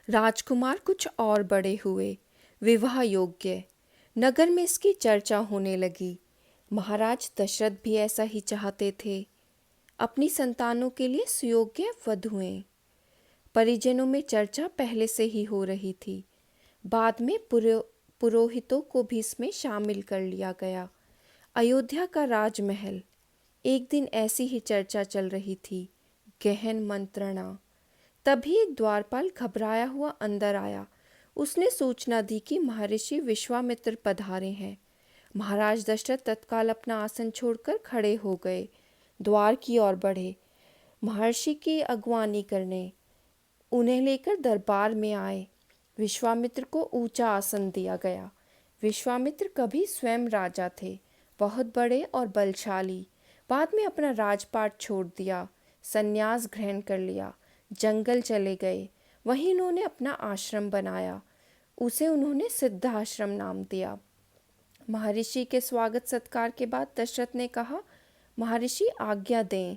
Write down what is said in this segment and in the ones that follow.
राजकुमार कुछ और बड़े हुए, विवाह योग्य। नगर में इसकी चर्चा होने लगी। महाराज दशरथ भी ऐसा ही चाहते थे, अपनी संतानों के लिए सुयोग्य वधुएं। परिजनों में चर्चा पहले से ही हो रही थी। बाद में पुरोहितों को भी इसमें शामिल कर लिया गया। अयोध्या का राजमहल। एक दिन ऐसी ही चर्चा चल रही थी, गहन मंत्रणा। तभी एक द्वारपाल घबराया हुआ अंदर आया। उसने सूचना दी कि महर्षि विश्वामित्र पधारे हैं। महाराज दशरथ तत्काल अपना आसन छोड़कर खड़े हो गए, द्वार की ओर बढ़े, महर्षि की अगवानी करने। उन्हें लेकर दरबार में आए। विश्वामित्र को ऊंचा आसन दिया गया। विश्वामित्र कभी स्वयं राजा थे, बहुत बड़े और बलशाली। बाद में अपना राजपाट छोड़ दिया, संन्यास ग्रहण कर लिया, जंगल चले गए। वहीं उन्होंने अपना आश्रम बनाया। उसे उन्होंने सिद्धाश्रम नाम दिया। महर्षि के स्वागत सत्कार के बाद दशरथ ने कहा, महर्षि आज्ञा दें,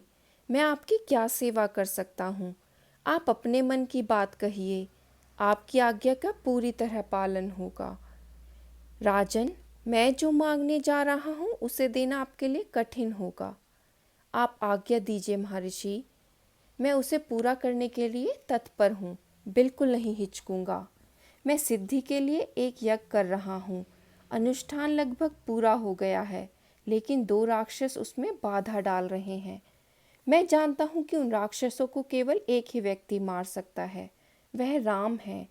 मैं आपकी क्या सेवा कर सकता हूँ? आप अपने मन की बात कहिए, आपकी आज्ञा का पूरी तरह पालन होगा। राजन, मैं जो मांगने जा रहा हूँ उसे देना आपके लिए कठिन होगा। आप आज्ञा दीजिए महर्षि, मैं उसे पूरा करने के लिए तत्पर हूँ, बिल्कुल नहीं हिचकूंगा। मैं सिद्धि के लिए एक यज्ञ कर रहा हूँ। अनुष्ठान लगभग पूरा हो गया है, लेकिन 2 राक्षस उसमें बाधा डाल रहे हैं। मैं जानता हूँ कि उन राक्षसों को केवल एक ही व्यक्ति मार सकता है, वह राम है।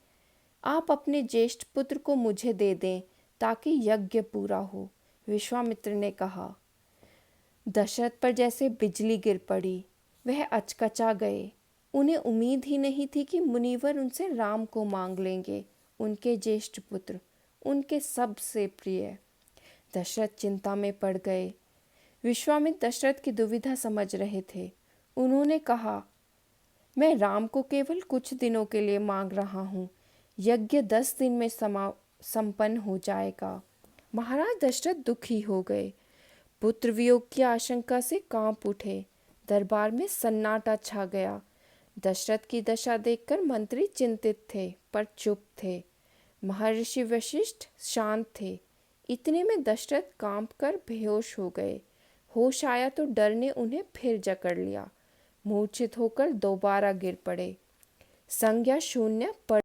आप अपने ज्येष्ठ पुत्र को मुझे दे दें ताकि यज्ञ पूरा हो। विश्वामित्र ने कहा। दशरथ पर जैसे बिजली गिर पड़ी। वह अचकचा गए। उन्हें उम्मीद ही नहीं थी कि मुनिवर उनसे राम को मांग लेंगे, उनके ज्येष्ठ पुत्र, उनके सबसे प्रिय। दशरथ चिंता में पड़ गए। विश्वामित्र दशरथ की दुविधा समझ रहे थे। उन्होंने कहा, मैं राम को केवल कुछ दिनों के लिए मांग रहा हूँ। यज्ञ 10 दिन में संपन्न हो जाएगा। महाराज दशरथ दुखी हो गए। पुत्र वियोग की आशंका से कांप उठे। दरबार में सन्नाटा छा गया। दशरथ की दशा देखकर मंत्री चिंतित थे, पर चुप थे। महर्षि वशिष्ठ शांत थे। इतने में दशरथ कांप कर बेहोश हो गए। होश आया तो डर ने उन्हें फिर जकड़ लिया। मूर्छित होकर दोबारा गिर पड़े। संज्ञा शून्य पड़